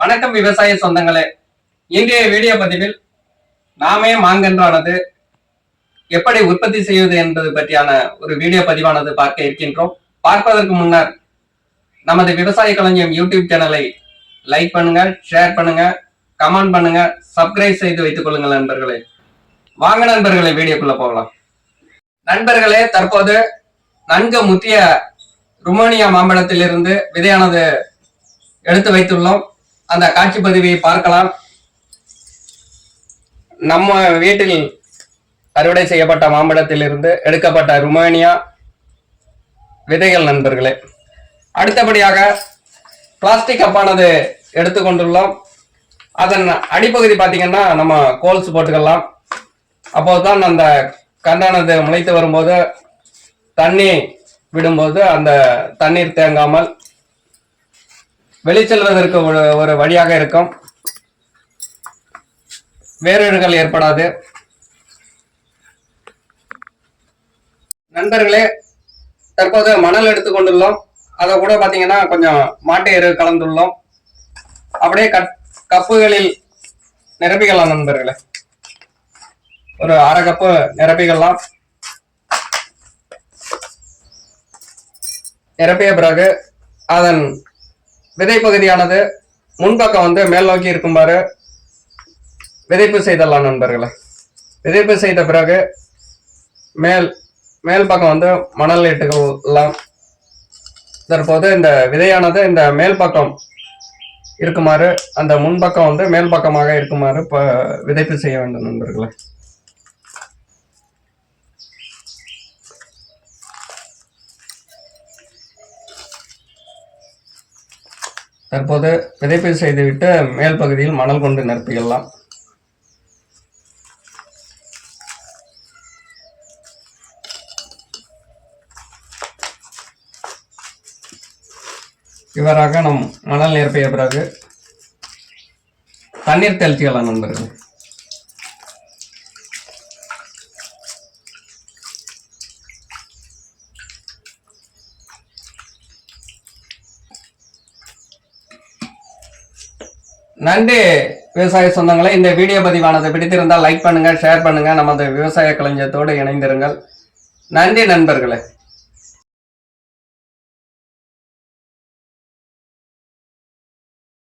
வணக்கம் விவசாய சொந்தங்களே. இன்றைய வீடியோ பதிவில் நாமே மாங்கன்றானது எப்படி உற்பத்தி செய்வது என்பது பற்றியான ஒரு வீடியோ பதிவானது பார்க்க இருக்கின்றோம். பார்ப்பதற்கு முன்னர் நமது விவசாய களஞ்சியம் யூடியூப் சேனலை லைக் பண்ணுங்க, ஷேர் பண்ணுங்க, கமெண்ட் பண்ணுங்க, சப்ஸ்கிரைப் செய்து வைத்துக் கொள்ளுங்கள் நண்பர்களே. வாங்க நண்பர்களே, வீடியோக்குள்ள போகலாம். நண்பர்களே, தற்போது நன்கு முத்திய ருமேனியா மாம்பழத்திலிருந்து விதையானது எடுத்து வைத்துள்ளோம். அந்த காட்சி பதிவை பார்க்கலாம். நம்ம வீட்டில் அறுவடை செய்யப்பட்ட மாம்பழத்திலிருந்து எடுக்கப்பட்ட ருமேனியா விதைகள் நண்பர்களே. அடுத்தபடியாக பிளாஸ்டிக் கப்பானது எடுத்துக்கொண்டுள்ளோம். அதன் அடிப்பகுதி பார்த்தீங்கன்னா நம்ம கோல்ஸ் போட்டுக்கலாம். அப்போதுதான் அந்த கண்டானது முளைத்து வரும்போது தண்ணி விடும்போது அந்த தண்ணீர் தேங்காமல் வெளிச்செல்வதற்கு ஒரு வழியாக இருக்கும். வேரழுகள் ஏற்படாது. நண்பர்களே, தற்போது மணல் எடுத்துக்கொண்டுள்ளோம். அதை கூட பாத்தீங்கன்னா கொஞ்சம் மாட்டு எரு கலந்துள்ளோம். அப்படியே கப்புகளில் நிரப்பிக்கலாம் நண்பர்களே. ஒரு அரை கப்பு நிரப்பிக்கலாம். நிரப்பிய பிறகு அதன் விதை பகுதியானது முன்பக்கம் மேல் நோக்கி இருக்குமாறு விதைப்பு செய்தலாம் நண்பர்களே. விதைப்பு செய்த பிறகு மேல் பக்கம் மணல் இட்டுக்கலாம். தற்போது இந்த விதையானது இந்த மேல் பக்கம் இருக்குமாறு, அந்த முன்பக்கம் மேல் பக்கமாக இருக்குமாறு விதைப்பு செய்ய வேண்டும் நண்பர்களே. தற்போது விதைப்பு செய்துவிட்டு மேல் பகுதியில் மணல் கொண்டு நிரப்பிக்கலாம். இவ்வாறாக நம் மணல் நிரப்பிய பிறகு தண்ணீர் தெளிச்சுக்கலாம் நண்பர்கள். நன்றி விவசாய சொந்தங்களை. இந்த வீடியோ பதிவானது பிடித்திருந்தால் லைக் பண்ணுங்க, ஷேர் பண்ணுங்க. நமது விவசாய களஞ்சியத்தோடு இணைந்திருங்கள். நன்றி நண்பர்களே.